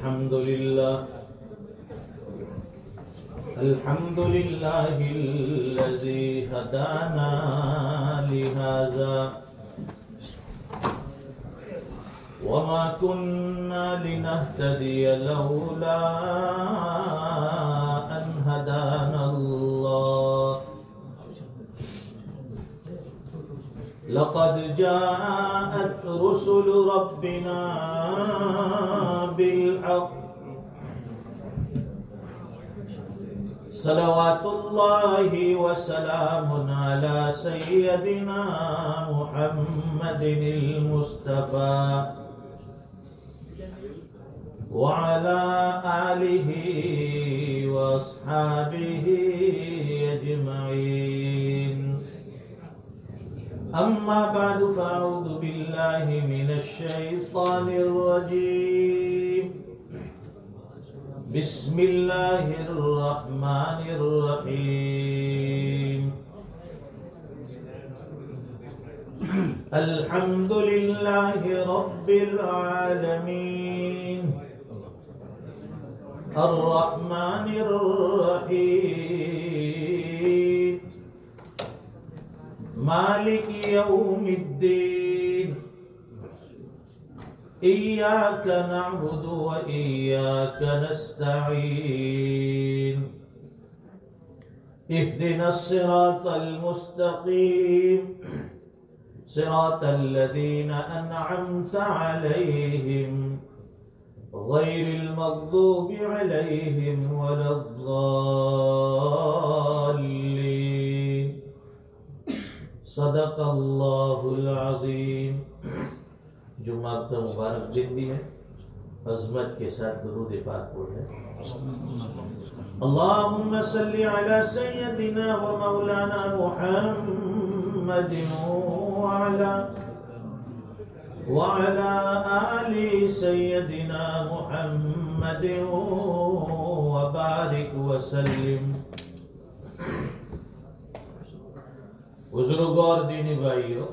الحمد لله الذي هدانا لهذا وما كنا لنهتدي لولا أن هدانا الله لقد جاءت رسل ربنا بالحق صلوات الله وسلام على سيدنا محمد المصطفى وعلى آله وأصحابه أجمعين أما بعد فأعوذ بالله من الشيطان الرجيم بسم الله الرحمن الرحيم الحمد لله رب العالمين الرحمن الرحيم مالك يوم الدين إياك نعبد وإياك نستعين اهدنا الصراط المستقيم صراط الذين أنعمت عليهم غير المغضوب عليهم ولا الضالين صدق اللہ العظیم. جمعہ کا مبارک دن بھی ہے، عظمت کے ساتھ درود پاک پڑھیں. اللهم صل على سيدنا ومولانا محمد وعلى آل سيدنا محمد وبارك وسلم. بزرگوں اور دینی بھائیوں،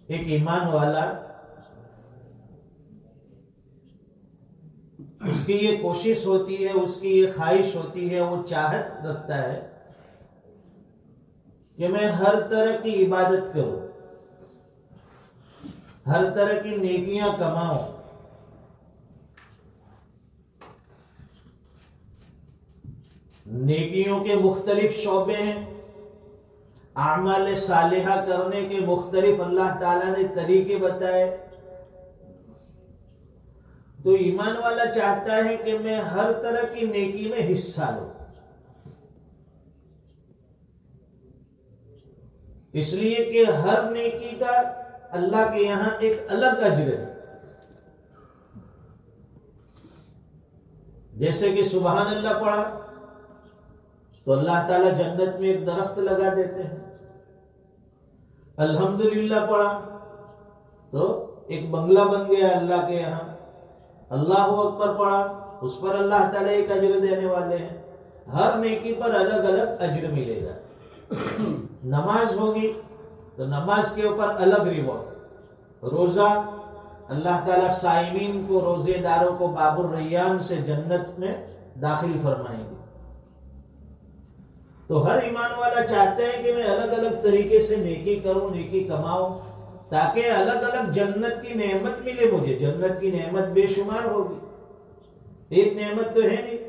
ایک ایمان والا اس کی یہ کوشش ہوتی ہے، اس کی یہ خواہش ہوتی ہے، وہ چاہت رکھتا ہے کہ میں ہر طرح کی عبادت کروں، ہر طرح کی نیکیاں کماؤں. نیکیوں کے مختلف شعبے ہیں، اعمال صالحہ کرنے کے مختلف اللہ تعالیٰ نے طریقے بتائے. تو ایمان والا چاہتا ہے کہ میں ہر طرح کی نیکی میں حصہ لوں، اس لیے کہ ہر نیکی کا اللہ کے یہاں ایک الگ اجر ہے. جیسے کہ سبحان اللہ پڑھا تو اللہ تعالیٰ جنت میں ایک درخت لگا دیتے ہیں. الحمدللہ پڑھا تو ایک بنگلہ بن گیا اللہ کے یہاں. اللہ اکبر پڑھا اس پر اللہ تعالیٰ ایک اجر دینے والے ہیں. ہر نیکی پر الگ الگ اجر ملے گا. نماز ہوگی تو نماز کے اوپر الگ ریوارڈ. روزہ اللہ تعالیٰ صائمین کو، روزے داروں کو باب الریان سے جنت میں داخل فرمائیں گے. تو ہر ایمان والا چاہتے ہیں کہ میں الگ الگ طریقے سے نیکی کروں، نیکی کماؤں، تاکہ الگ الگ جنت کی نعمت ملے مجھے. جنت کی نعمت بے شمار ہوگی، ایک نعمت تو ہے نہیں.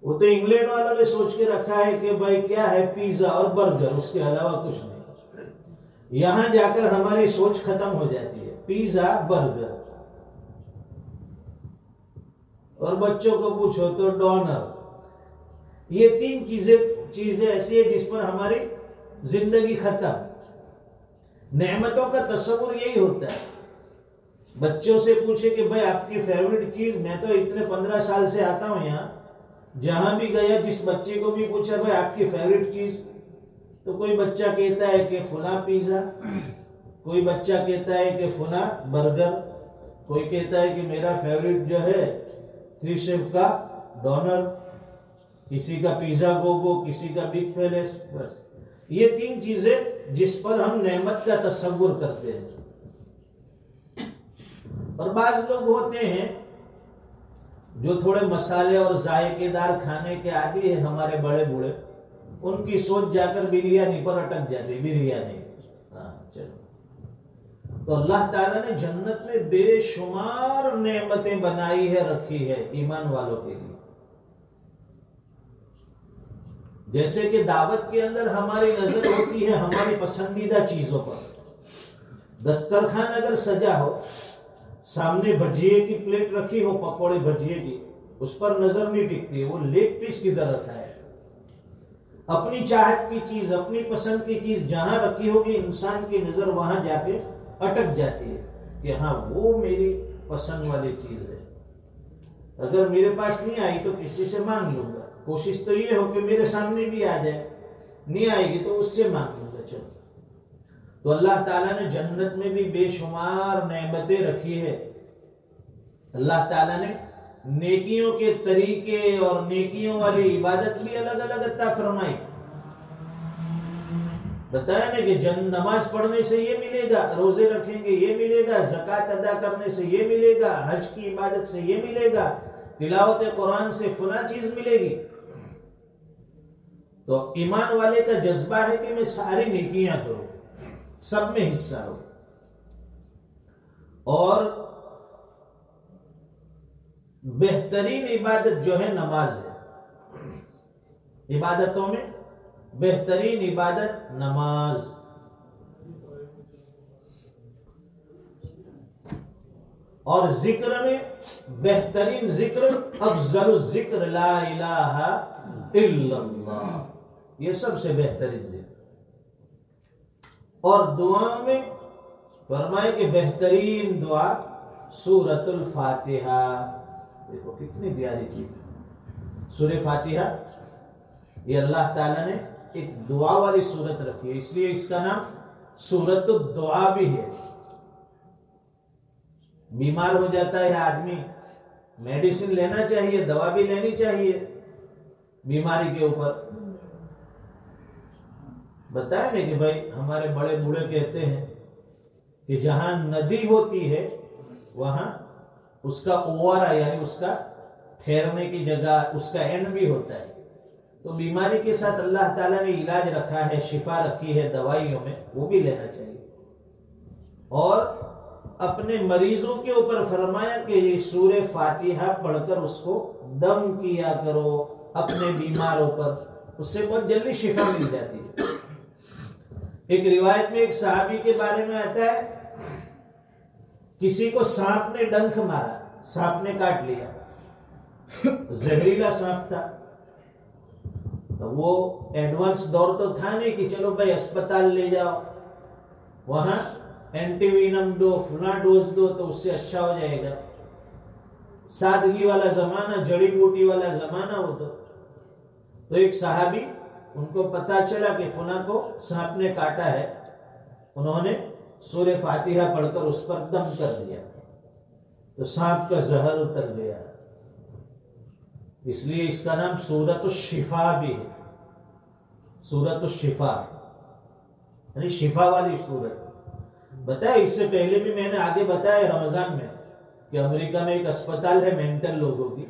وہ تو انگلینڈ والوں نے سوچ کے رکھا ہے کہ بھائی کیا ہے، پیزا اور برگر، اس کے علاوہ کچھ نہیں. یہاں جا کر ہماری سوچ ختم ہو جاتی ہے. پیزا، برگر، اور بچوں کو پوچھو تو ڈونر. یہ تین چیزیں ایسی ہیں جس پر ہماری زندگی ختم. نعمتوں کا تصور یہی ہوتا ہے. بچوں سے پوچھے کہ بھائی آپ کی فیوریٹ چیز. میں تو اتنے 15 سال سے آتا ہوں یہاں، جہاں بھی گیا جس بچے کو بھی پوچھا بھائی آپ کی فیوریٹ چیز، تو کوئی بچہ کہتا ہے کہ فلاں پیزا، کوئی بچہ کہتا ہے کہ فلاں برگر، کوئی کہتا ہے کہ میرا فیوریٹ جو ہے 3 شیف کا ڈونر، کسی کا پیزا گوگو، کسی کا بگ پیلس. بس یہ تین چیزیں جس پر ہم نعمت کا تصور کرتے ہیں. اور بعض لوگ ہوتے ہیں جو تھوڑے مسالے اور ذائقے دار کھانے کے عادی ہیں، ہمارے بڑے بوڑھے، ان کی سوچ جا کر بریانی پر اٹک جاتی. بریانی چلو، تو اللہ تعالیٰ نے جنت میں بے شمار نعمتیں بنائی ہے، رکھی ہے ایمان والوں کے لیے. جیسے کہ دعوت کے اندر ہماری نظر ہوتی ہے ہماری پسندیدہ چیزوں پر. دسترخوان اگر سجا ہو، سامنے بھجیے کی پلیٹ رکھی ہو، پکوڑے بھجیے کی، اس پر نظر نہیں ٹکتی، وہ لیگ پیس کی طرح رکھا ہے. اپنی چاہت کی چیز، اپنی پسند کی چیز جہاں رکھی ہوگی، انسان کی نظر وہاں جا کے اٹک جاتی ہے کہ ہاں وہ میری پسند والی چیز ہے. اگر میرے پاس نہیں آئی تو کسی سے مانگ لوں گا. کوشش تو یہ ہو کہ میرے سامنے بھی آ جائے، نہیں آئے گی تو اس سے مانگ لوں گا. چلو، تو اللہ تعالیٰ نے جنت میں بھی بے شمار نعمتیں رکھی ہے. اللہ تعالیٰ نے نیکیوں کے طریقے اور نیکیوں والی عبادت بھی الگ الگ عطا فرمائی. بتایا نا کہ نماز پڑھنے سے یہ ملے گا، روزے رکھیں گے یہ ملے گا، زکوٰۃ ادا کرنے سے یہ ملے گا، حج کی عبادت سے یہ ملے گا، تلاوت قرآن سے فلاں چیز ملے گی. تو ایمان والے کا جذبہ ہے کہ میں ساری نیکیاں کروں، سب میں حصہ ہو. اور بہترین عبادت جو ہے نماز ہے. عبادتوں میں بہترین عبادت نماز. اور ذکر میں بہترین ذکر افضل الذکر لا الہ الا اللہ، یہ سب سے بہترین ذکر. اور دعا میں فرمائے کہ بہترین دعا سورۃ الفاتحہ. دیکھو کتنی پیاری چیز ہے سورہ فاتحہ. یہ اللہ تعالیٰ نے ایک دعا والی سورت رکھی ہے، اس لیے اس کا نام سورۃ الدعا بھی ہے. بیمار ہو جاتا ہے آدمی، میڈیسن لینا چاہیے، دوا بھی لینی چاہیے بیماری کے اوپر. بتائیں نا کہ بھائی ہمارے بڑے بوڑھے کہتے ہیں کہ جہاں ندی ہوتی ہے وہاں اس کا اوارا یعنی اس کا ٹھہرنے کی جگہ، اس کا اینڈ بھی ہوتا ہے. تو بیماری کے ساتھ اللہ تعالیٰ نے علاج رکھا ہے، شفا رکھی ہے دوائیوں میں، وہ بھی لینا چاہیے. اور اپنے مریضوں کے اوپر فرمایا کہ یہ سورہ فاتحہ پڑھ کر اس کو دم کیا کرو اپنے بیماروں پر، اس سے بہت جلدی شفا مل جاتی ہے. ایک روایت میں ایک صحابی کے بارے میں آتا ہے، کسی کو سانپ نے ڈنک مارا، سانپ نے کاٹ لیا، زہریلا سانپ تھا. وہ ایڈوانس دور تو تھا نہیں کہ چلو بھائی اسپتال لے جاؤ، وہاں اینٹی وینم دو، فلاں ڈوز دو تو اس سے اچھا ہو جائے گا. سادگی والا زمانہ، جڑی بوٹی والا زمانہ وہ تو ایک صحابی، ان کو پتا چلا کہ فلاں کو سانپ نے کاٹا ہے، انہوں نے سورہ فاتحہ پڑھ کر اس پر دم کر دیا تو سانپ کا زہر اتر گیا. اس لیے اس کا نام سورۃ الشفا بھی ہے. سورۃ الشفا یعنی شفا والی سورت. بتایا اس سے پہلے بھی میں نے آگے بتایا رمضان میں کہ امریکہ میں ایک اسپتال ہے مینٹل لوگوں کی،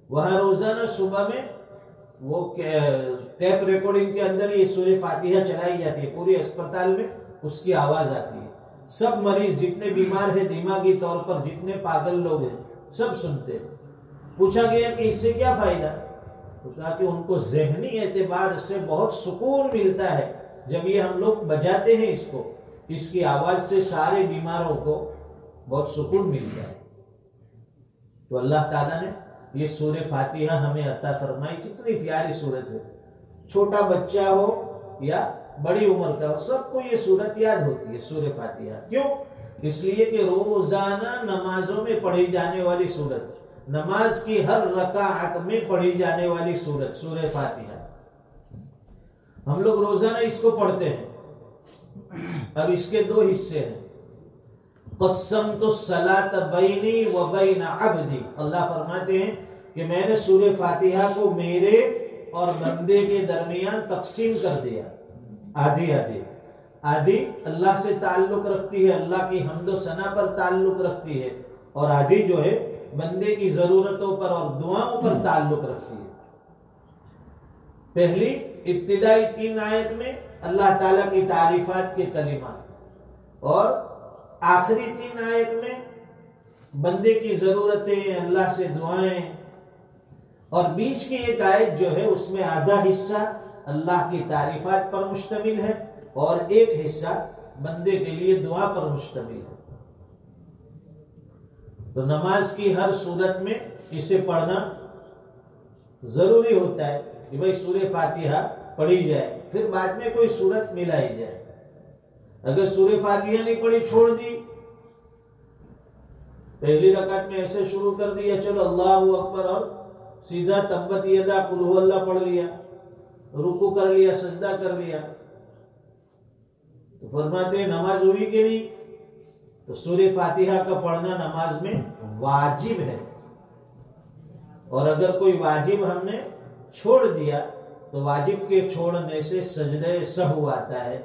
وہاں روزانہ صبح میں وہ ٹیپ ریکارڈنگ کے اندر یہ سورہ فاتحہ چلائی جاتی ہے، پوری اسپتال میں اس کی آواز آتی ہے. سب مریض جتنے بیمار ہیں دماغی طور پر، جتنے پاگل لوگ ہیں، سب سنتے ہیں. پوچھا گیا کہ اس سے کیا فائدہ؟ تو کہا کہ ان کو ذہنی اعتبار سے بہت سکون ملتا ہے جب یہ ہم لوگ بجاتے ہیں اس کو، اس کی آواز سے سارے بیماروں کو بہت سکون ملتا ہے. تو اللہ تعالیٰ نے یہ سورہ فاتحہ ہمیں عطا فرمائی. کتنی پیاری سورت ہے. چھوٹا بچہ ہو یا بڑی عمر کا ہو، سب کو یہ سورت یاد ہوتی ہے سورہ فاتحہ. کیوں؟ اس لیے کہ روزانہ نمازوں میں پڑھی جانے والی سورت، نماز کی ہر رکعت میں پڑھی جانے والی سورت سورہ فاتحہ. ہم لوگ روزانہ اس کو پڑھتے ہیں. اب اس کے دو حصے ہیں. قسمت الصلاۃ بینی و بین عبدی، اللہ فرماتے ہیں کہ میں نے سورہ فاتحہ کو میرے اور بندے کے درمیان تقسیم کر دیا. آدھی آدھی آدھی اللہ سے تعلق رکھتی ہے، اللہ کی حمد و ثنا پر تعلق رکھتی ہے، اور آدھی جو ہے بندے کی ضرورتوں پر اور دعاؤں پر تعلق رکھتی ہے۔ پہلی ابتدائی 3 آیت میں اللہ تعالیٰ کی تعریفات کے کلمات، اور آخری 3 آیت میں بندے کی ضرورتیں، اللہ سے دعائیں، اور بیچ کی ایک آیت جو ہے اس میں آدھا حصہ اللہ کی تعریفات پر مشتمل ہے اور ایک حصہ بندے کے لیے دعا پر مشتمل ہے۔ تو نماز کی ہر صورت میں اسے پڑھنا ضروری ہوتا ہے کہ بھئی سورہ فاتحہ پڑھی جائے، پھر بعد میں کوئی صورت ملائی جائے۔ اگر سورہ فاتحہ نہیں پڑھی، چھوڑ دی، پہلی رکعت میں ایسے شروع کر دیا چلو اللہ اکبر اور سیدھا تبت یدا قل هو اللہ پڑھ لیا، رکوع کر لیا، سجدہ کر لیا، تو فرماتے ہیں نماز ہوئی کہ نہیں؟ تو سورہ فاتحہ کا پڑھنا نماز میں واجب ہے، اور اگر کوئی واجب ہم نے چھوڑ دیا تو واجب کے چھوڑنے سے سجدہ سہو آتا ہے،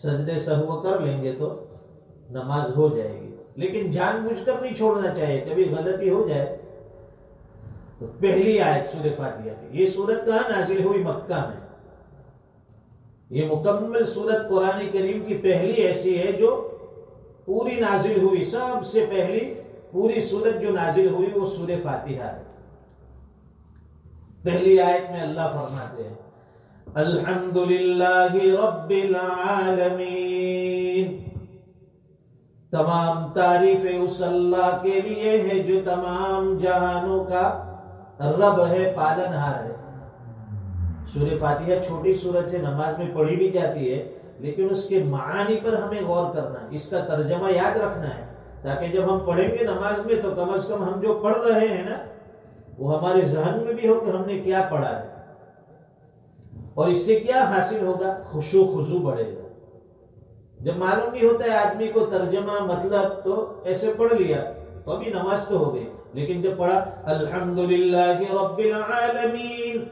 سجدہ سہو کر لیں گے تو نماز ہو جائے گی، لیکن جان بوجھ کر نہیں چھوڑنا چاہیے، کبھی غلطی ہو جائے۔ تو پہلی آیت سورہ فاتحہ کی، یہ سورت کہاں نازل ہوئی؟ مکہ میں۔ یہ مکمل سورت قرآن کریم کی پہلی ایسی ہے جو پوری نازل ہوئی، سب سے پہلی پوری سورت جو نازل ہوئی وہ سورہ فاتحہ ہے۔ پہلی آیت میں اللہ فرماتے ہیں الحمدللہ رب العالمین، تمام تعریفیں اس اللہ کے لیے ہے جو تمام جہانوں کا رب ہے، پالنہار ہے۔ سورہ فاتحہ چھوٹی سورت ہے، نماز میں پڑھی بھی جاتی ہے، لیکن اس کے معانی پر ہمیں غور کرنا ہے، اس کا ترجمہ یاد رکھنا ہے، تاکہ جب ہم پڑھیں گے نماز میں تو کم از کم ہم جو پڑھ رہے ہیں نا وہ ہمارے ذہن میں بھی ہو کہ ہم نے کیا پڑھا ہے، اور اس سے کیا حاصل ہوگا؟ خشوع خضوع بڑھے گا۔ جب معلوم نہیں ہوتا ہے آدمی کو ترجمہ مطلب، تو ایسے پڑھ لیا تو ابھی نماز تو ہو گئی، لیکن جب پڑھا الحمدللہ رب العالمین،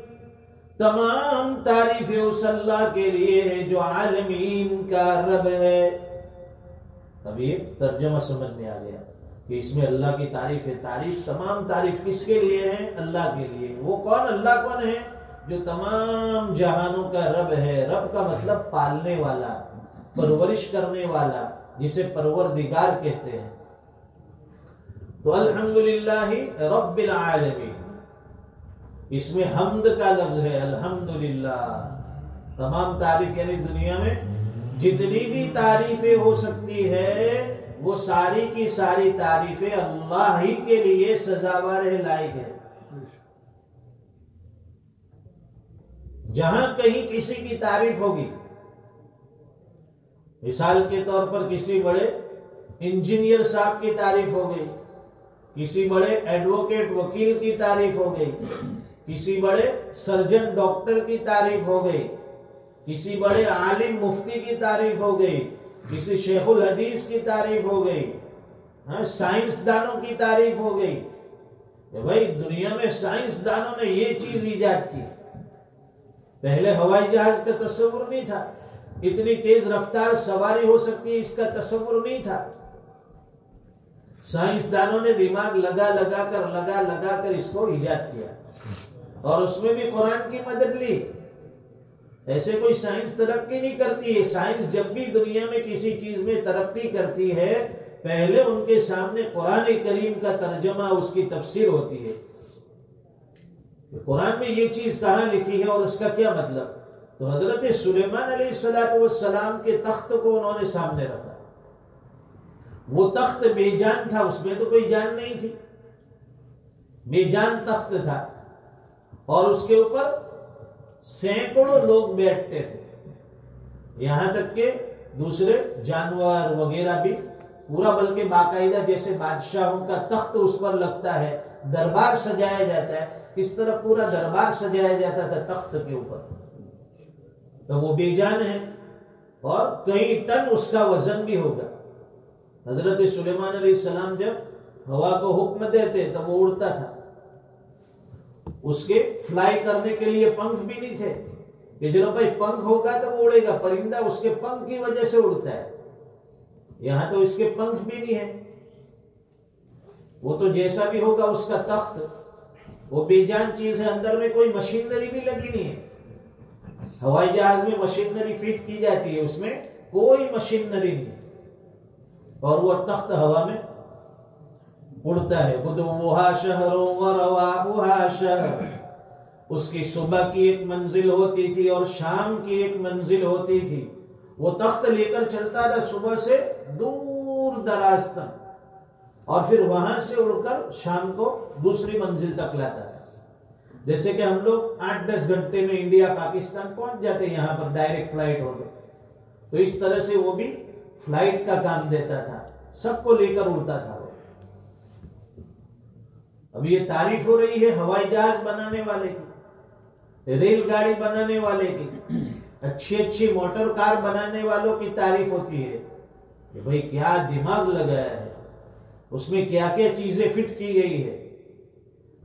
تمام تعریفیں اس اللہ کے لیے ہے جو عالمین کا رب ہے، اب یہ ترجمہ سمجھ میں آ گیا کہ اس میں اللہ کی تعریف ہے۔ تعریف، تمام تعریف کس کے لیے ہے؟ اللہ کے لیے۔ وہ کون؟ اللہ کون ہے؟ جو تمام جہانوں کا رب ہے۔ رب کا مطلب پالنے والا، پرورش کرنے والا، جسے پروردگار کہتے ہیں۔ تو الحمدللہ رب العالمین، اس میں حمد کا لفظ ہے، الحمدللہ، تمام تعریف، یعنی دنیا میں جتنی بھی تعریفیں ہو سکتی ہے وہ ساری کی ساری تعریفیں اللہ ہی کے لیے سزاوار ہے، لائق ہے۔ جہاں کہیں کسی کی تعریف ہوگی، مثال کے طور پر کسی بڑے انجینئر صاحب کی تعریف ہو گئی، کسی بڑے ایڈوکیٹ وکیل کی تعریف ہو گئی، کسی بڑے سرجن ڈاکٹر کی تعریف ہو گئی، کسی بڑے عالم مفتی کی تعریف ہو گئی، کسی شیخ الحدیث کی تعریف ہو گئی، سائنس دانوں کی تعریف ہو گئی کہ بھائی دنیا میں سائنس دانوں نے یہ چیز ایجاد کی۔ پہلے ہوائی جہاز کا تصور نہیں تھا، اتنی تیز رفتار سواری ہو سکتی ہے اس کا تصور نہیں تھا۔ سائنس دانوں نے دماغ لگا کر اس کو ایجاد کیا، اور اس میں بھی قرآن کی مدد لی۔ ایسے کوئی سائنس ترقی نہیں کرتی ہے، سائنس جب بھی دنیا میں کسی چیز میں ترقی کرتی ہے پہلے ان کے سامنے قرآن کریم کا ترجمہ، اس کی تفسیر ہوتی ہے کہ قرآن میں یہ چیز کہاں لکھی ہے اور اس کا کیا مطلب۔ تو حضرت سلیمان علیہ السلام کے تخت کو انہوں نے سامنے رکھا، وہ تخت بے جان تھا، اس میں تو کوئی جان نہیں تھی، بے جان تخت تھا، اور اس کے اوپر سینکڑوں لوگ بیٹھتے تھے، یہاں تک کہ دوسرے جانور وغیرہ بھی پورا، بلکہ باقاعدہ جیسے بادشاہوں کا تخت اس پر لگتا ہے، دربار سجایا جاتا ہے، اس طرح پورا دربار سجایا جاتا تھا تخت کے اوپر۔ تو وہ بے جان ہے اور کئی ٹن اس کا وزن بھی ہوگا۔ حضرت سلیمان علیہ السلام جب ہوا کو حکم دیتے تب وہ اڑتا تھا، اس کے فلائی کرنے کے لیے پنکھ بھی نہیں تھے، کہ چلو بھائی پنکھ ہوگا تو وہ اڑے گا، پرندہ اس کے پنکھ کی وجہ سے اڑتا ہے، یہاں تو اس کے پنکھ بھی نہیں ہے، وہ تو جیسا بھی ہوگا اس کا تخت وہ بے جان چیز ہے، اندر میں کوئی مشینری بھی لگی نہیں ہے۔ ہوائی جہاز میں مشینری فٹ کی جاتی ہے، اس میں کوئی مشینری نہیں، اور وہ تخت ہوا میں اڑتا ہے۔ غدوها شہر ورواحها شہر، اس کی صبح کی ایک منزل ہوتی تھی اور شام کی ایک منزل ہوتی تھی، وہ تخت لے کر چلتا تھا صبح سے دور دراز تک، اور پھر وہاں سے اڑ کر شام کو دوسری منزل تک لاتا تھا۔ جیسے کہ ہم لوگ 8-10 گھنٹے میں انڈیا پاکستان پہنچ جاتے ہیں یہاں پر ڈائریکٹ فلائٹ ہو گئے، تو اس طرح سے وہ بھی فلائٹ کا کام دیتا تھا، سب کو لے کر اڑتا تھا وہ۔ اب یہ تعریف ہو رہی ہے ہوائی جہاز بنانے والے کی، ریل گاڑی بنانے والے کی، اچھی اچھی موٹر کار بنانے والوں کی تعریف ہوتی ہے کہ بھئی کیا دماغ لگایا ہے، اس میں کیا کیا چیزیں فٹ کی گئی ہے۔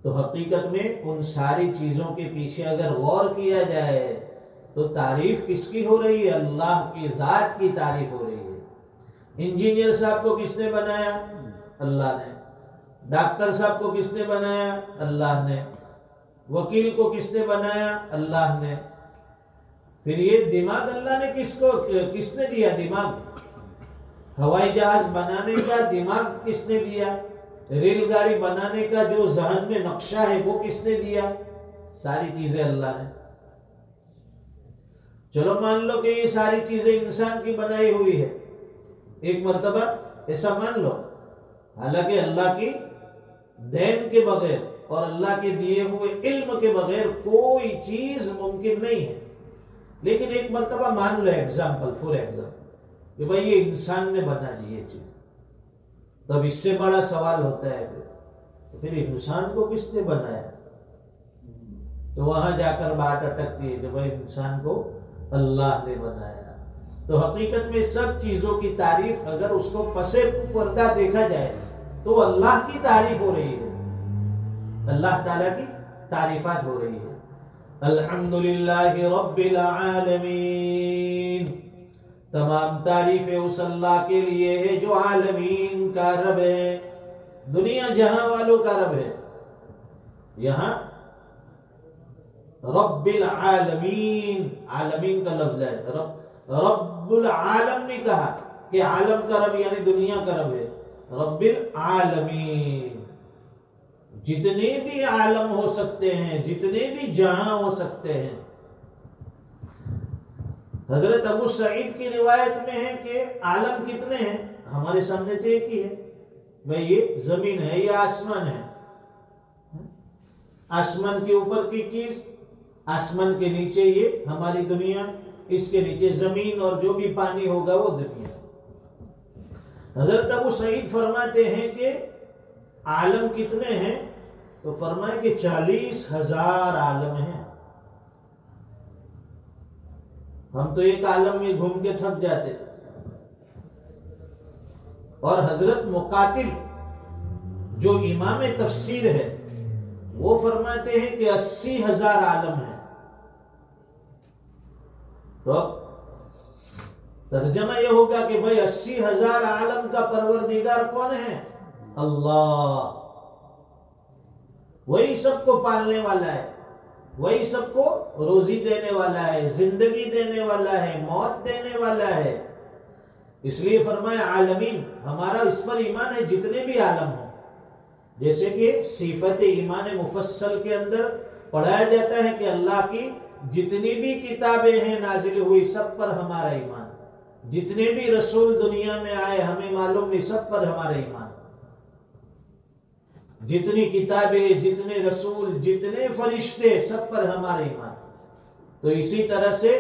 تو حقیقت میں ان ساری چیزوں کے پیچھے اگر غور کیا جائے تو تعریف کس کی ہو رہی ہے؟ اللہ کی ذات کی تعریف ہو رہی ہے۔ انجینئر صاحب کو کس نے بنایا؟ اللہ نے۔ ڈاکٹر صاحب کو کس نے بنایا؟ اللہ نے۔ وکیل کو کس نے بنایا؟ اللہ نے۔ پھر یہ دماغ اللہ نے کس نے دیا؟ دماغ ہوائی جہاز بنانے کا دماغ کس نے دیا؟ ریل گاڑی بنانے کا جو ذہن میں نقشہ ہے وہ کس نے دیا؟ ساری چیزیں اللہ نے۔ چلو مان لو کہ یہ ساری چیزیں انسان کی بنائی ہوئی ہے، ایک مرتبہ ایسا مان لو، حالانکہ اللہ کی دین کے بغیر اور اللہ کے دیے ہوئے علم کے بغیر کوئی چیز ممکن نہیں ہے، لیکن ایک مرتبہ مان لو ایگزامپل فور ایگزامپل کہ بھائی یہ انسان نے بنا دی یہ چیز، تب اس سے بڑا سوال ہوتا ہے پھر انسان کو کس نے بنایا؟ تو وہاں جا کر بات اٹکتی ہے کہ بھائی انسان کو اللہ نے بنایا۔ تو حقیقت میں سب چیزوں کی تعریف اگر اس کو پسے پردہ دیکھا جائے تو اللہ کی تعریف ہو رہی ہے، اللہ تعالیٰ کی تعریفات ہو رہی ہے۔ الحمدللہ رب العالمین، تمام تعریفیں اس اللہ کے لیے ہے جو عالمین کا رب ہے، دنیا جہاں والوں کا رب ہے۔ یہاں رب العالمین، عالمین کا لفظ ہے، رب العالم نے کہا کہ عالم کا رب یعنی دنیا کا رب ہے، رب العالمین، جتنے بھی عالم ہو سکتے ہیں، جتنے بھی جہاں ہو سکتے ہیں۔ حضرت ابو سعید کی روایت میں ہے کہ عالم کتنے ہیں؟ ہمارے سامنے تو ایک ہی ہے، بھئی یہ زمین ہے، یہ آسمان ہے، آسمان کے اوپر کی چیز، آسمان کے نیچے یہ ہماری دنیا، اس کے نیچے زمین اور جو بھی پانی ہوگا وہ دنیا۔ حضرت ابو سعید فرماتے ہیں کہ عالم کتنے ہیں؟ تو فرمائے کہ 40,000 عالم ہیں۔ ہم تو ایک عالم میں گھوم کے تھک جاتے تھے۔ اور حضرت مقاتل جو امام تفسیر ہے وہ فرماتے ہیں کہ 80,000 عالم ہیں۔ تو ترجمہ یہ ہوگا کہ بھائی 80,000 عالم کا پروردگار کون ہے؟ اللہ۔ وہی سب کو پالنے والا ہے، وہی سب کو روزی دینے والا ہے، زندگی دینے والا ہے، موت دینے والا ہے۔ اس لیے فرمایا عالمین، ہمارا اس پر ایمان ہے جتنے بھی عالم ہوں، جیسے کہ صفت ایمان مفصل کے اندر پڑھایا جاتا ہے کہ اللہ کی جتنی بھی کتابیں ہیں نازل ہوئی سب پر ہمارا ایمان، جتنے بھی رسول دنیا میں آئے ہمیں معلوم نہیں سب پر ہمارا ایمان، جتنی کتابیں، جتنے رسول، جتنے فرشتے سب پر ہمارا ایمان۔ تو اسی طرح سے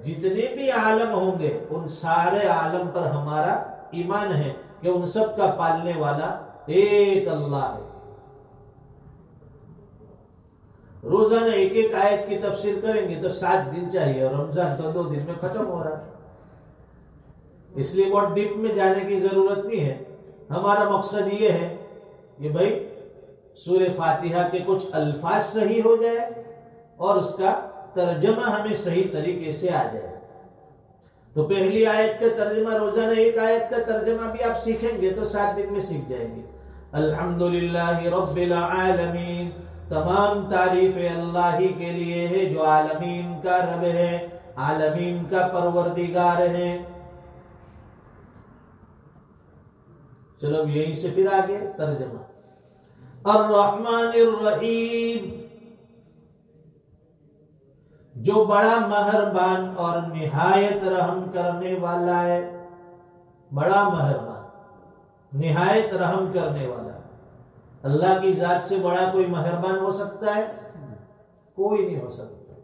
جتنے بھی عالم ہوں گے ان سارے عالم پر ہمارا ایمان ہے کہ ان سب کا پالنے والا ایک اللہ ہے۔ روزانہ ایک ایک آیت کی تفسیر کریں گے تو 7 دن چاہیے، اور رمضان تو 2 دن میں ختم ہو رہا ہے، اس لیے بہت ڈیپ میں جانے کی ضرورت نہیں ہے۔ ہمارا مقصد یہ ہے کہ بھائی سورہ فاتحہ کے کچھ الفاظ صحیح ہو جائے اور اس کا ترجمہ ہمیں صحیح طریقے سے آ جائے. تو پہلی آیت کا ترجمہ روزانہ ایک آیت کا ترجمہ بھی آپ سیکھیں گے تو 7 دن میں سیکھ جائیں گے. الحمدللہ رب العالمین، تمام تعریفیں اللہ ہی کے لیے ہے جو عالمین کا رب ہے، عالمین کا پروردگار ہے. چلو اب یہیں سے پھر آگے ترجمہ. الرحمن الرحیم، جو بڑا مہربان اور نہایت رحم کرنے والا ہے. بڑا مہربان، نہایت رحم کرنے والا. اللہ کی ذات سے بڑا کوئی مہربان ہو سکتا ہے؟ کوئی نہیں ہو سکتا.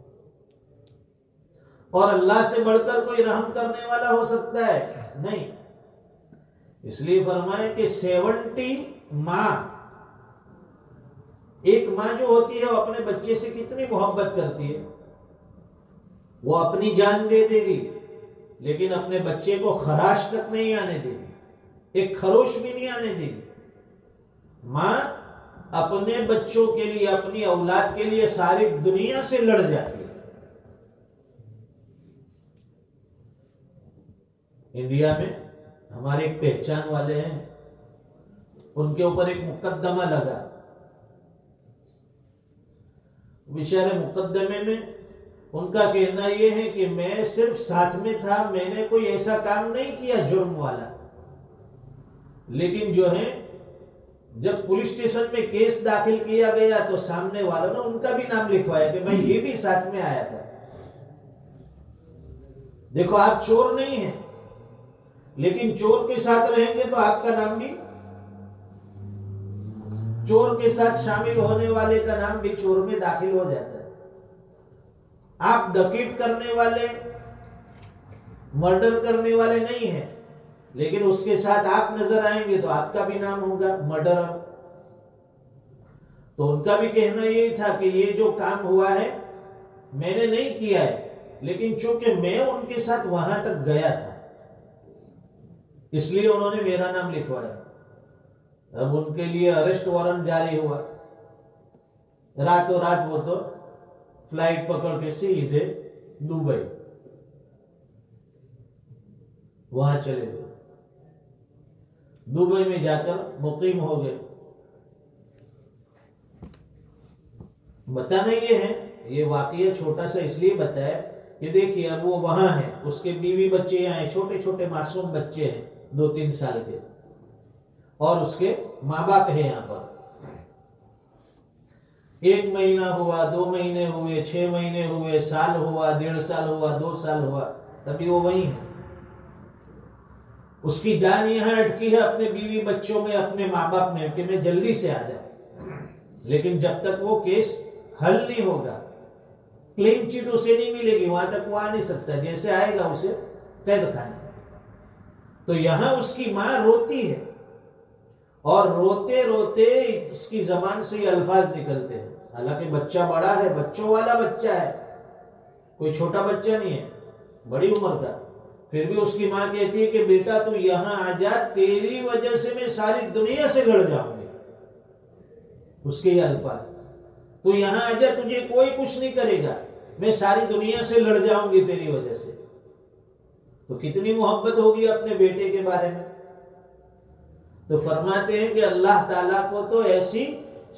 اور اللہ سے بڑھ کر کوئی رحم کرنے والا ہو سکتا ہے؟ نہیں. اس لیے فرمائے کہ 70 ماں، ایک ماں جو ہوتی ہے وہ اپنے بچے سے کتنی محبت کرتی ہے. وہ اپنی جان دے دے گی لیکن اپنے بچے کو خراش تک نہیں آنے دے گی، ایک خروش بھی نہیں آنے دے گی. ماں اپنے بچوں کے لیے، اپنی اولاد کے لیے ساری دنیا سے لڑ جاتی ہے. انڈیا میں ہمارے ایک پہچان والے ہیں، ان کے اوپر ایک مقدمہ لگا. بیچارے مقدمے میں ان کا کہنا یہ ہے کہ میں صرف ساتھ میں تھا، میں نے کوئی ایسا کام نہیں کیا جرم والا، لیکن جو ہے جب پولیس اسٹیشن میں کیس داخل کیا گیا تو سامنے والوں نے ان کا بھی نام لکھوایا کہ میں یہ بھی ساتھ میں آیا تھا. دیکھو آپ چور نہیں ہیں لیکن چور کے ساتھ رہیں گے تو آپ کا نام بھی، چور کے ساتھ شامل ہونے والے کا نام بھی چور میں داخل ہو جاتا ہے. آپ ڈکیٹ کرنے والے، مرڈر کرنے والے نہیں ہیں لیکن اس کے ساتھ آپ نظر آئیں گے تو آپ کا بھی نام ہوگا مرڈرر. تو ان کا بھی کہنا یہی تھا کہ یہ جو کام ہوا ہے میں نے نہیں کیا ہے لیکن چونکہ میں ان کے ساتھ وہاں تک گیا تھا اس لیے انہوں نے میرا نام لکھوایا. اب ان کے لیے اریسٹ وارنٹ جاری ہوا. راتوں رات وہ تو فلائٹ پکڑ کے سیدھے دبئی وہاں چلے گئے. دبئی میں جا کر مقیم ہو گئے. بتانا یہ ہے، یہ واقعہ چھوٹا سا اس لیے بتایا کہ دیکھیے اب وہ وہاں ہے، اس کے بیوی بچے یہاں ہیں، چھوٹے چھوٹے معصوم بچے ہیں 2-3 سال کے، اور اس کے ماں باپ ہیں یہاں پر. 1 مہینہ ہوا، 2 مہینے ہوئے، 6 مہینے ہوئے، سال ہوا، 1.5 سال ہوا، 2 سال ہوا، تبھی وہ وہیں ہے. اس کی جان یہاں اٹکی ہے اپنے بیوی بچوں میں، اپنے ماں باپ میں کہ میں جلدی سے آ جاؤں. لیکن جب تک وہ کیس حل نہیں ہوگا، کلین چٹ اسے نہیں ملے گی، وہاں تک وہ آ نہیں سکتا. جیسے آئے گا اسے قید خانے. تو یہاں اس کی ماں روتی ہے اور روتے روتے اس کی زبان سے یہ الفاظ نکلتے ہیں. حالانکہ بچہ بڑا ہے، بچوں والا بچہ ہے، کوئی چھوٹا بچہ نہیں ہے، بڑی عمر کا. پھر بھی اس کی ماں کہتی ہے کہ بیٹا تو یہاں آ جا، تیری وجہ سے میں ساری دنیا سے لڑ جاؤں گی. اس کے یہ الفاظ، تو یہاں آ جا، تجھے کوئی کچھ نہیں کرے گا، میں ساری دنیا سے لڑ جاؤں گی تیری وجہ سے. تو کتنی محبت ہوگی اپنے بیٹے کے بارے میں. تو فرماتے ہیں کہ اللہ تعالیٰ کو تو ایسی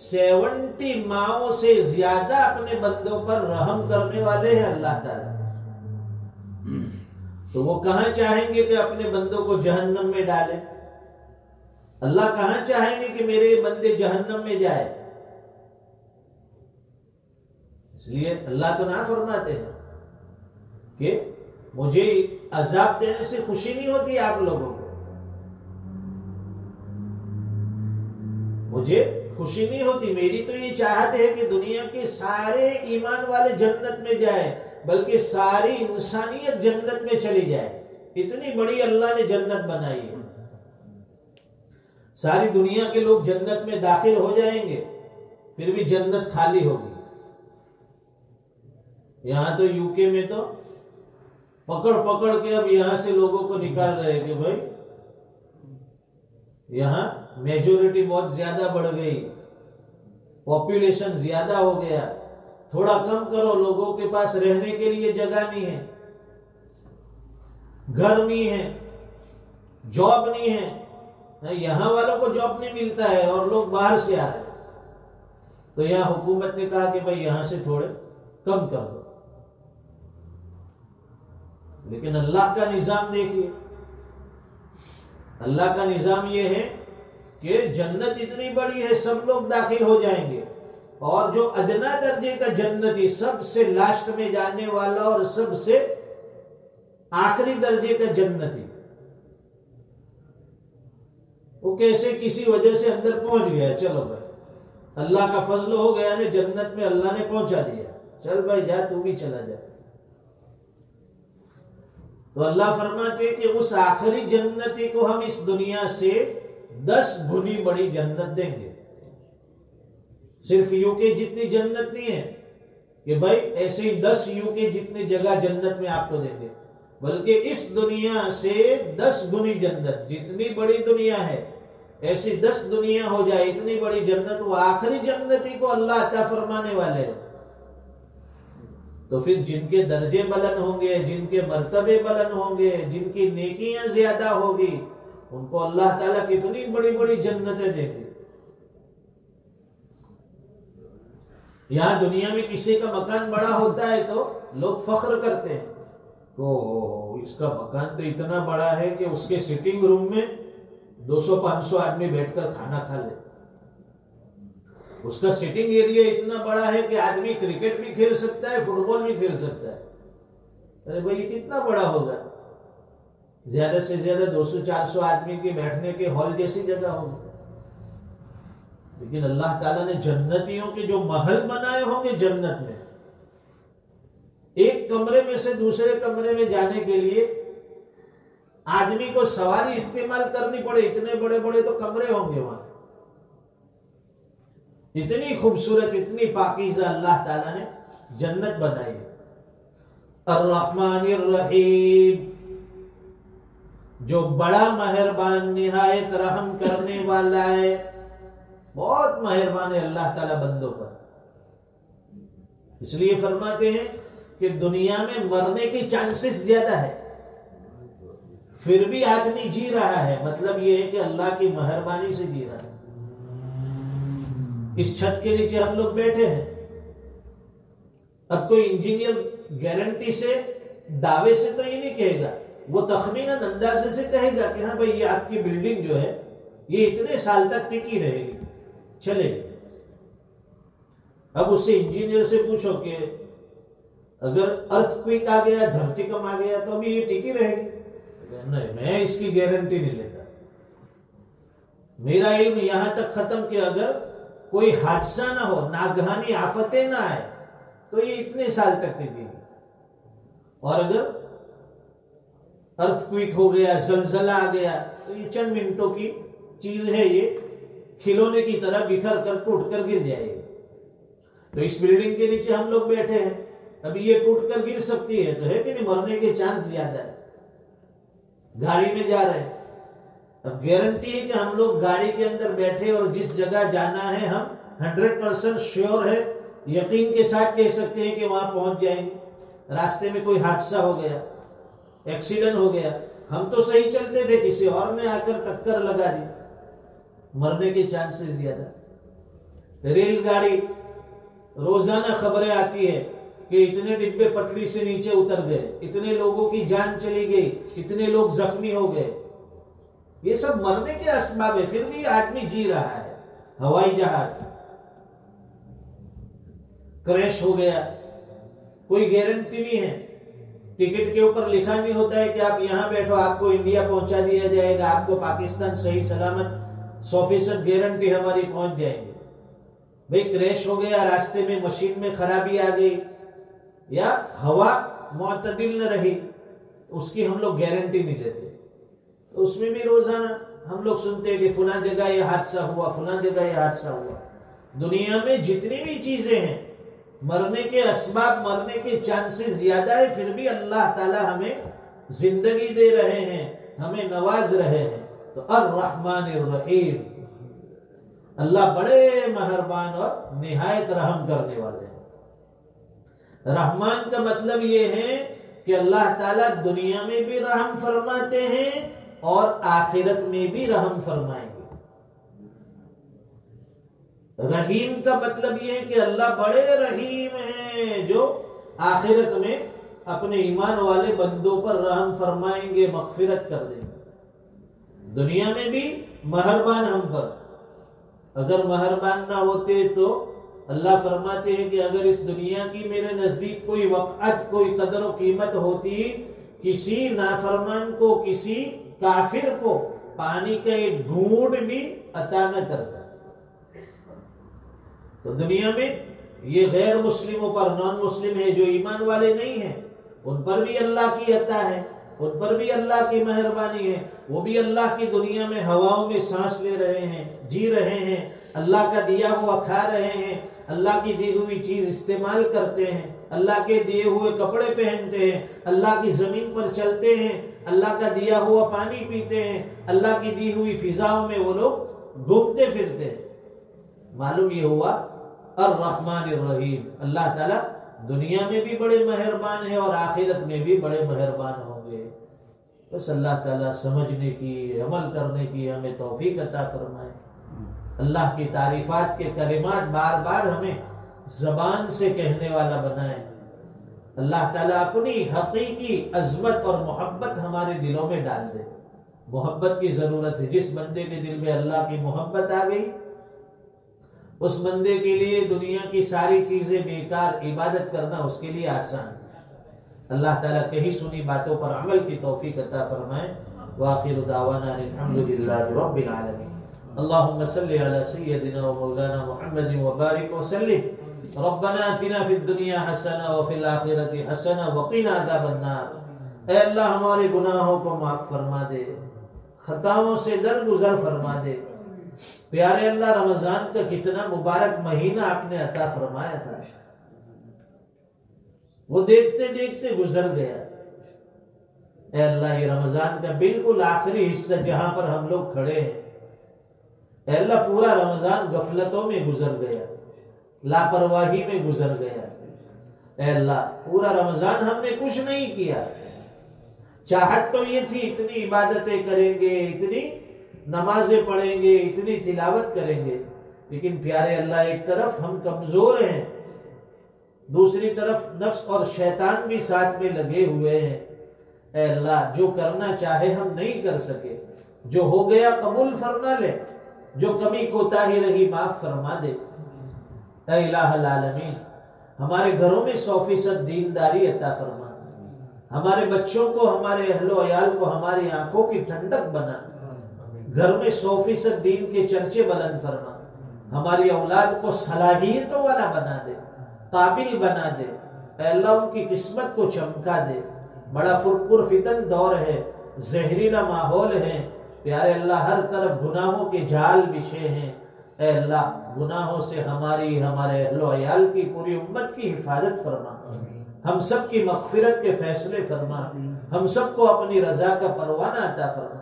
70 ماؤں سے زیادہ اپنے بندوں پر رحم کرنے والے ہیں اللہ تعالیٰ. تو وہ کہاں چاہیں گے کہ اپنے بندوں کو جہنم میں ڈالے؟ اللہ کہاں چاہیں گے کہ میرے بندے جہنم میں جائے؟ اس لیے اللہ تو نہ فرماتے ہیں کہ مجھے عذاب دینے سے خوشی نہیں ہوتی آپ لوگوں کو، مجھے خوشی نہیں ہوتی، میری تو یہ چاہت ہے کہ دنیا کے سارے ایمان والے جنت میں جائے، بلکہ ساری انسانیت جنت میں چلی جائے. اتنی بڑی اللہ نے جنت بنائی ہے، ساری دنیا کے لوگ جنت میں داخل ہو جائیں گے پھر بھی جنت خالی ہوگی. یہاں تو یو کے میں تو پکڑ پکڑ کے اب یہاں سے لوگوں کو نکال رہے کہ بھائی یہاں میجورٹی بہت زیادہ بڑھ گئی، پاپولیشن زیادہ ہو گیا، تھوڑا کم کرو، لوگوں کے پاس رہنے کے لیے جگہ نہیں ہے، گھر نہیں ہے، جاب نہیں ہے، یہاں والوں کو جاب نہیں ملتا ہے اور لوگ باہر سے آ رہے ہیں، تو یہاں حکومت نے کہا کہ بھائی یہاں سے تھوڑے کم کر دو۔ لیکن اللہ کا نظام دیکھیے، اللہ کا نظام یہ ہے کہ جنت اتنی بڑی ہے، سب لوگ داخل ہو جائیں گے، اور جو ادنا درجے کا جنتی، سب سے لاسٹ میں جانے والا اور سب سے آخری درجے کا جنتی، وہ کیسے کسی وجہ سے اندر پہنچ گیا، چلو بھائی اللہ کا فضل ہو گیا نا، جنت میں اللہ نے پہنچا دیا، چل بھائی جا، تو بھی چلا جا۔ تو اللہ فرماتے کہ اس آخری جنتی کو ہم اس دنیا سے 10 گنی بڑی جنت دیں گے۔ صرف یو کے جتنی جنت نہیں ہے کہ بھائی ایسے ہی 10 یو کے جتنی جگہ جنت میں آپ کو دیں گے، بلکہ اس دنیا سے 10 گنی جنت، جتنی بڑی دنیا ہے ایسی 10 دنیا ہو جائے، اتنی بڑی جنت وہ آخری جنتی کو اللہ عطا فرمانے والے ہیں۔ تو پھر جن کے درجے بلند ہوں گے، جن کے مرتبے بلند ہوں گے، جن کی نیکیاں زیادہ ہوگی، ان کو اللہ تعالیٰ کتنی بڑی بڑی جنتیں دیں گے۔ یہاں دنیا میں کسی کا مکان بڑا ہوتا ہے تو لوگ فخر کرتے ہیں، اس کا مکان تو اتنا بڑا ہے کہ اس کے سٹنگ روم میں 200-500 آدمی بیٹھ کر کھانا کھا لے، اس کا سٹنگ ایریا اتنا بڑا ہے کہ آدمی کرکٹ بھی کھیل سکتا ہے، فٹ بال بھی کھیل سکتا ہے۔ ارے بھائی یہ کتنا بڑا ہوگا؟ زیادہ سے زیادہ 200-400 آدمی کے بیٹھنے کے ہال جیسی جگہ ہوگی۔ لیکن اللہ تعالیٰ نے جنتیوں کے جو محل بنائے ہوں گے جنت میں، ایک کمرے میں سے دوسرے کمرے میں جانے کے لیے آدمی کو سواری استعمال کرنی پڑے، اتنے بڑے بڑے تو کمرے ہوں گے وہاں۔ اتنی خوبصورت، اتنی پاکیزہ اللہ تعالیٰ نے جنت بنائی ہے۔ الرحمن الرحیم، جو بڑا مہربان، نہایت رحم کرنے والا ہے، بہت مہربان ہے اللہ تعالیٰ بندوں پر۔ اس لیے فرماتے ہیں کہ دنیا میں مرنے کے چانسز زیادہ ہے، پھر بھی آدمی جی رہا ہے، مطلب یہ ہے کہ اللہ کی مہربانی سے جی رہا ہے۔ اس چھت کے نیچے ہم لوگ بیٹھے ہیں، اب کوئی انجینئر گارنٹی سے، دعوے سے تو یہ نہیں کہے گا، وہ تخمیناً اندازے سے کہے گا کہ ہاں بھئی یہ آپ کی بلڈنگ جو ہے یہ اتنے سال تک ٹکی رہے گی، چلے گی۔ اب اس سے انجینئر سے پوچھو کہ اگر ارتھ کوئک آ گیا، دھرتیکم آ گیا تو ابھی یہ ٹکی رہے گی؟ نہیں، میں اس کی گارنٹی نہیں لیتا۔ میرا علم یہاں تک ختم کہ اگر کوئی حادثہ نہ ہو، ناگہانی آفتیں نہ آئے تو یہ اتنے سال تک ٹکے گی، اور اگر ارتھ کوئک ہو گیا، زلزلہ آ گیا تو یہ چند منٹوں کی چیز ہے، یہ کھلونے کی طرح بکھر کر ٹوٹ کر گر جائے گی۔ تو اس بلڈنگ کے نیچے ہم لوگ بیٹھے ہیں، ابھی یہ ٹوٹ کر گر سکتی ہے، تو ہے کہ نہیں، مرنے کے چانس زیادہ ہے۔ گاڑی میں جا رہے ہیں، اب گارنٹی ہے کہ ہم لوگ گاڑی کے اندر بیٹھے اور جس جگہ جانا ہے ہم 100% شیور ہے، یقین کے ساتھ کہہ سکتے ہیں کہ وہاں پہنچ جائیں گے۔ راستے میں کوئی حادثہ ہو گیا، ایکسیڈنٹ ہو گیا، ہم تو صحیح چلتے تھے، کسی اور نے آ کر ٹکر لگا دی، مرنے کے چانسز زیادہ۔ ریل گاڑی، روزانہ خبریں آتی ہے کہ اتنے ڈبے پٹری سے نیچے اتر گئے، اتنے لوگوں کی جان چلی گئی، اتنے لوگ زخمی ہو گئے، یہ سب مرنے کے اسباب ہے، پھر بھی آدمی جی رہا ہے۔ ہوائی جہاز کریش ہو گیا، کوئی گارنٹی نہیں ہے، ٹکٹ کے اوپر لکھا نہیں ہوتا ہے کہ آپ یہاں بیٹھو، آپ کو انڈیا پہنچا دیا جائے گا، آپ کو پاکستان صحیح سلامت 100% گارنٹی ہماری پہنچ جائیں گے۔ بھئی کریش ہو گیا، راستے میں مشین میں خرابی آ گئی، یا ہوا معتدل نہ رہی، اس کی ہم لوگ گارنٹی نہیں دیتے۔ تو اس میں بھی روزانہ ہم لوگ سنتے ہیں کہ فلاں جگہ یہ حادثہ ہوا، فلاں جگہ یہ حادثہ ہوا۔ دنیا میں جتنی بھی چیزیں ہیں، مرنے کے اسباب، مرنے کے چانسز زیادہ ہے، پھر بھی اللہ تعالی ہمیں زندگی دے رہے ہیں، ہمیں نواز رہے ہیں۔ تو الرحمن الرحیم، اللہ بڑے مہربان اور نہایت رحم کرنے والے ہیں۔ رحمان کا مطلب یہ ہے کہ اللہ تعالیٰ دنیا میں بھی رحم فرماتے ہیں اور آخرت میں بھی رحم فرمائیں گے۔ رحیم کا مطلب یہ ہے کہ اللہ بڑے رحیم ہیں، جو آخرت میں اپنے ایمان والے بندوں پر رحم فرمائیں گے، مغفرت کر دیں گے۔ دنیا میں بھی مہربان ہم پر، اگر مہربان نہ ہوتے تو اللہ فرماتے ہیں کہ اگر اس دنیا کی میرے نزدیک کوئی وقعت، کوئی قدر و قیمت ہوتی، کسی نافرمان کو، کسی کافر کو پانی کا ایک گھونٹ بھی عطا نہ کرتا۔ تو دنیا میں یہ غیر مسلموں پر، نان مسلم ہے جو ایمان والے نہیں ہیں، ان پر بھی اللہ کی عطا ہے، ان پر بھی اللہ کی مہربانی ہے، وہ بھی اللہ کی دنیا میں ہواؤں میں سانس لے رہے ہیں، جی رہے ہیں، اللہ کا دیا ہوا کھا رہے ہیں، اللہ کی دی ہوئی چیز استعمال کرتے ہیں، اللہ کے دیے ہوئے کپڑے پہنتے ہیں، اللہ کی زمین پر چلتے ہیں، اللہ کا دیا ہوا پانی پیتے ہیں، اللہ کی دی ہوئی فضاؤں میں وہ لوگ گھومتے پھرتے ہیں۔ معلوم یہ ہوا الرحمن الرحیم، اللہ تعالیٰ دنیا میں بھی بڑے مہربان ہیں اور آخرت میں بھی بڑے مہربان ہوں گے۔ بس اللہ تعالیٰ سمجھنے کی، عمل کرنے کی ہمیں توفیق عطا فرمائے۔ اللہ کی تعریفات کے کلمات بار بار ہمیں زبان سے کہنے والا بنائے۔ اللہ تعالیٰ اپنی حقیقی عظمت اور محبت ہمارے دلوں میں ڈال دے۔ محبت کی ضرورت ہے، جس بندے کے دل میں اللہ کی محبت آ گئی، اس بندے کے لیے دنیا کی ساری چیزیں بیکار، عبادت کرنا اس کے لیے آسان ہے۔ اللہ تعالیٰ کہی سنی باتوں پر عمل کی توفیق عطا فرمائے۔ وآخر دعوانا الحمدللہ رب العالمین۔ اللهم صل على سيدنا ومولانا محمد وبارك وسلم۔ ربنا آتنا في الدنيا حسنة وفي الآخرة حسنة وقنا عذاب النار۔ اے اللہ ہمارے گناہوں کو معاف فرما دے، خطاؤں سے درگزر فرما دے۔ پیارے اللہ، رمضان کا کتنا مبارک مہینہ آپ نے عطا فرمایا تھا، وہ دیکھتے دیکھتے گزر گیا۔ اے اللہ، یہ رمضان کا بالکل آخری حصہ جہاں پر ہم لوگ کھڑے ہیں، اے اللہ پورا رمضان غفلتوں میں گزر گیا، لاپرواہی میں گزر گیا۔ اے اللہ پورا رمضان ہم نے کچھ نہیں کیا، چاہت تو یہ تھی اتنی عبادتیں کریں گے، اتنی نمازیں پڑھیں گے، اتنی تلاوت کریں گے، لیکن پیارے اللہ ایک طرف ہم کمزور ہیں، دوسری طرف نفس اور شیطان بھی ساتھ میں لگے ہوئے ہیں۔ اے اللہ جو کرنا چاہے ہم نہیں کر سکے، جو ہو گیا قبول فرما لے، جو کمی کوتاہی رہی معاف فرما دے۔ اے الہ العالمین، ہمارے گھروں میں 100% دینداری عطا فرما، ہمارے بچوں کو، ہمارے اہل و عیال کو ہماری آنکھوں کی ٹھنڈک بنا، گھر میں 100% دین کے چرچے بلند فرما، ہماری اولاد کو صلاحیتوں والا بنا دے، قابل بنا دے۔ اے اللہ ان کی قسمت کو چمکا دے۔ بڑا پرفتن دور ہے، زہریلا ماحول ہے، پیارے اللہ ہر طرف گناہوں کے جال بچھے ہیں۔ اے اللہ گناہوں سے ہماری، ہمارے اہل و عیال کی، پوری امت کی حفاظت فرما، ہم سب کی مغفرت کے فیصلے فرما، ہم سب کو اپنی رضا کا پروانہ عطا فرما۔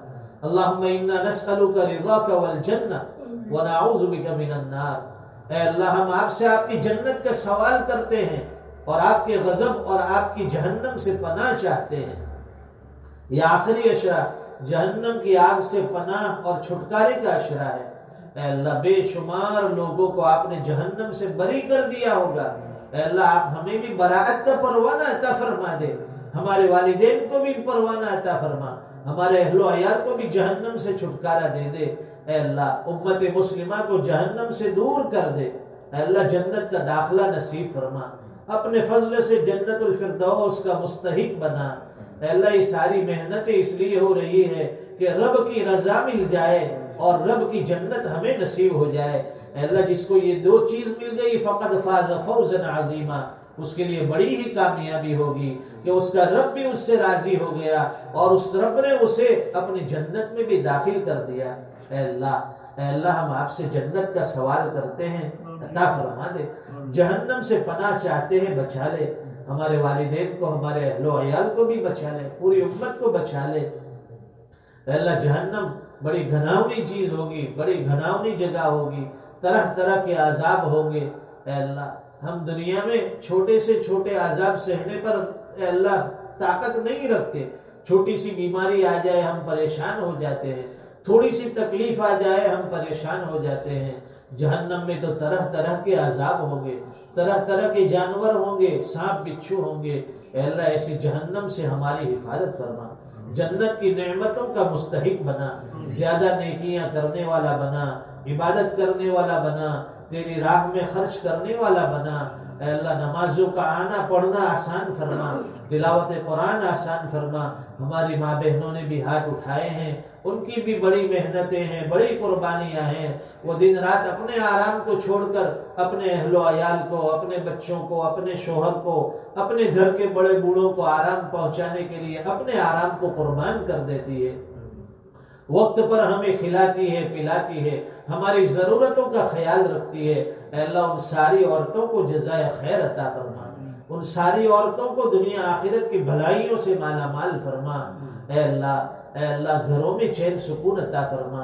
اللہم انا نسألک رضاک والجنہ ونعوذ بک من النار۔ اے اللہ ہم آپ سے آپ کی جنت کا سوال کرتے ہیں اور آپ کے غضب اور آپ کی جہنم سے پناہ چاہتے ہیں۔ یہ آخری اشرا جہنم کی آگ سے پناہ اور چھٹکارے کا اشرا ہے۔ اے اللہ بے شمار لوگوں کو آپ نے جہنم سے بری کر دیا ہوگا، اے اللہ آپ ہمیں بھی براءت کا پروانہ عطا فرما دے، ہمارے والدین کو بھی پروانہ عطا فرما، ہمارے اہل و عیال کو بھی جہنم سے چھٹکارا دے دے۔ اے اللہ امت مسلمہ کو جہنم سے دور کر دے، اے اللہ جنت کا داخلہ نصیب فرما، اپنے فضل سے جنت الفردوس کا مستحق بنا۔ اے اللہ یہ ساری محنتیں اس لیے ہو رہی ہے کہ رب کی رضا مل جائے اور رب کی جنت ہمیں نصیب ہو جائے۔ اے اللہ جس کو یہ دو چیز مل گئی فقد فاز فوزا عظیما، اس کے لیے بڑی ہی کامیابی ہوگی کہ اس کا رب بھی اس سے راضی ہو گیا اور اس رب نے اسے اپنی جنت میں بھی داخل کر دیا۔ اے اللہ ہم آپ سے جنت کا سوال کرتے ہیں، عطا فرما دے، جہنم سے پناہ چاہتے ہیں، بچا لے، ہمارے والدین کو، ہمارے اہل و عیال کو بھی بچا لے، پوری امت کو بچا لے۔ اے اللہ جہنم بڑی گھناؤنی چیز ہوگی، بڑی گھناؤنی جگہ ہوگی، طرح طرح کے عذاب ہوں گے۔ اے اللہ ہم دنیا میں چھوٹے سے چھوٹے عذاب سہنے پر اے اللہ طاقت نہیں رکھتے. چھوٹی سی بیماری آ جائے ہم پریشان ہو جاتے ہیں, تھوڑی سی تکلیف آ جائے ہم پریشان ہو جاتے ہیں. جہنم میں تو طرح طرح کے عذاب ہوں گے, طرح طرح کے جانور ہوں گے, سانپ بچھو ہوں گے. اے اللہ ایسی جہنم سے ہماری حفاظت فرما, جنت کی نعمتوں کا مستحق بنا, زیادہ نیکیاں کرنے والا بنا, عبادت کرنے والا بنا, تیری راہ میں خرچ کرنے والا بنا. اے اللہ نمازوں کا آنا پڑھنا آسان فرما, تلاوت قرآن آسان فرما. ہماری ماں بہنوں نے بھی ہاتھ اٹھائے ہیں, ان کی بھی بڑی محنتیں ہیں, بڑی قربانیاں ہیں. وہ دن رات اپنے آرام کو چھوڑ کر اپنے اہل و عیال کو, اپنے بچوں کو, اپنے شوہر کو, اپنے گھر کے بڑے بوڑھوں کو آرام پہنچانے کے لیے اپنے آرام کو قربان کر دیتی ہے. وقت پر ہمیں کھلاتی ہے, پلاتی ہے, ہماری ضرورتوں کا خیال رکھتی ہے. اے اللہ ان ساری عورتوں کو جزائے خیر عطا فرما, ان ساری عورتوں کو دنیا آخرت کی بھلائیوں سے مالا مال فرما. اے اللہ گھروں میں چین سکون عطا فرما,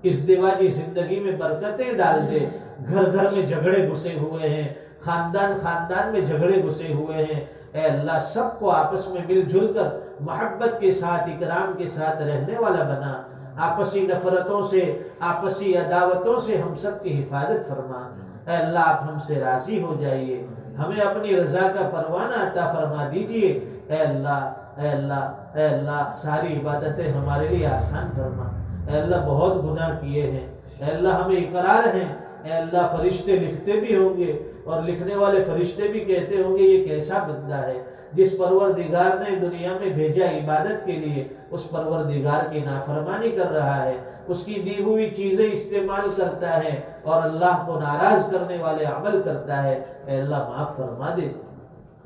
ازدواجی زندگی میں برکتیں ڈال دے. گھر گھر میں جھگڑے گھسے ہوئے ہیں, خاندان خاندان میں جھگڑے گھسے ہوئے ہیں. اے اللہ سب کو آپس میں مل جل کر محبت کے ساتھ, اکرام کے ساتھ رہنے والا بنا. آپسی نفرتوں سے, آپسی عداوتوں سے ہم سب کی حفاظت فرما. اے اللہ آپ ہم سے راضی ہو جائیے, ہمیں اپنی رضا کا پروانہ عطا فرما دیجئے. اے اللہ ساری عبادتیں ہمارے لیے آسان فرما. اے اللہ بہت گناہ کیے ہیں, اے اللہ ہمیں اقرار ہیں. اے اللہ فرشتے لکھتے بھی ہوں گے اور لکھنے والے فرشتے بھی کہتے ہوں گے یہ کیسا بندہ ہے جس پروردگار نے دنیا میں بھیجا عبادت کے لیے, اس پروردگار کی نافرمانی کر رہا ہے, اس کی دی ہوئی چیزیں استعمال کرتا ہے اور اللہ کو ناراض کرنے والے عمل کرتا ہے. اے اللہ معاف فرما دے,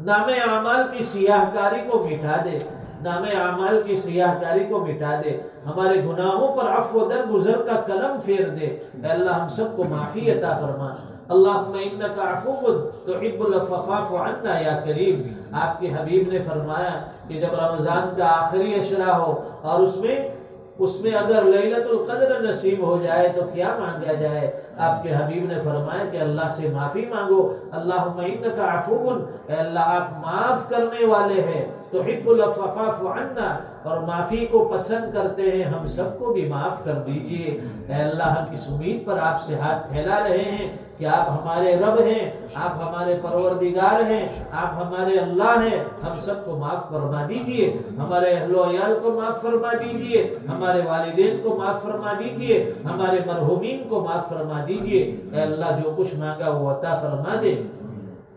نام اعمال کی سیاہ کاری کو مٹا دے, نام اعمال کی سیاہ کاری کو مٹا دے. ہمارے گناہوں پر عفو در گزر کا قلم پھیر دے. اے اللہ ہم سب کو معافی عطا فرما. اللہم انکا عفو تحب العفو فاعف عنا یا کریم. آپ کے حبیب نے فرمایا کہ جب رمضان کا آخری عشرہ ہو اور اس میں اگر لیلۃ القدر نصیب ہو جائے تو کیا مانگا جائے؟ آپ کے حبیب نے فرمایا کہ اللہ سے معافی مانگو. اللہم انکا عفو, اے اللہ آپ معاف کرنے والے ہیں, تحب العفو فاعف عنا, اور معافی کو پسند کرتے ہیں, ہم سب کو بھی معاف کر دیجئے. اے اللہ ہم اس امید پر آپ سے ہاتھ پھیلا رہے ہیں کہ آپ ہمارے رب ہیں, آپ ہمارے پروردگار ہیں, آپ ہمارے اللہ ہیں. ہم سب کو معاف فرما دیجئے, ہمارے اہل و عیال کو معاف فرما دیجئے, ہمارے والدین کو معاف فرما دیجئے, ہمارے مرحومین کو معاف فرما دیجئے. اے اللہ جو کچھ مانگا وہ عطا فرما دے.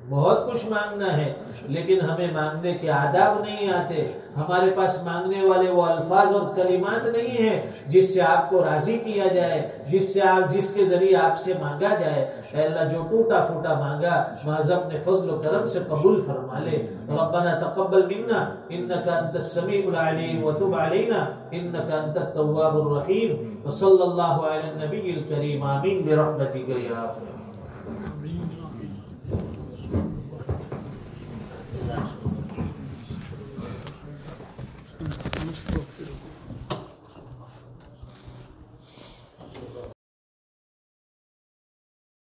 بہت کچھ مانگنا ہے لیکن ہمیں مانگنے کے آداب نہیں آتے. ہمارے پاس مانگنے والے وہ الفاظ اور کلمات نہیں ہیں جس سے آپ کو راضی کیا جائے, جس کے ذریعے آپ سے مانگا جائے. اے اللہ جو ٹوٹا پھوٹا مانگا محض اپنے فضل و کرم سے قبول فرما لے. ربنا تقبل منا انك انت السميع العليم وتب علينا انك انت التواب الرحيم. وصلى الله على النبي الكريم. آمين برحمتك يا رب.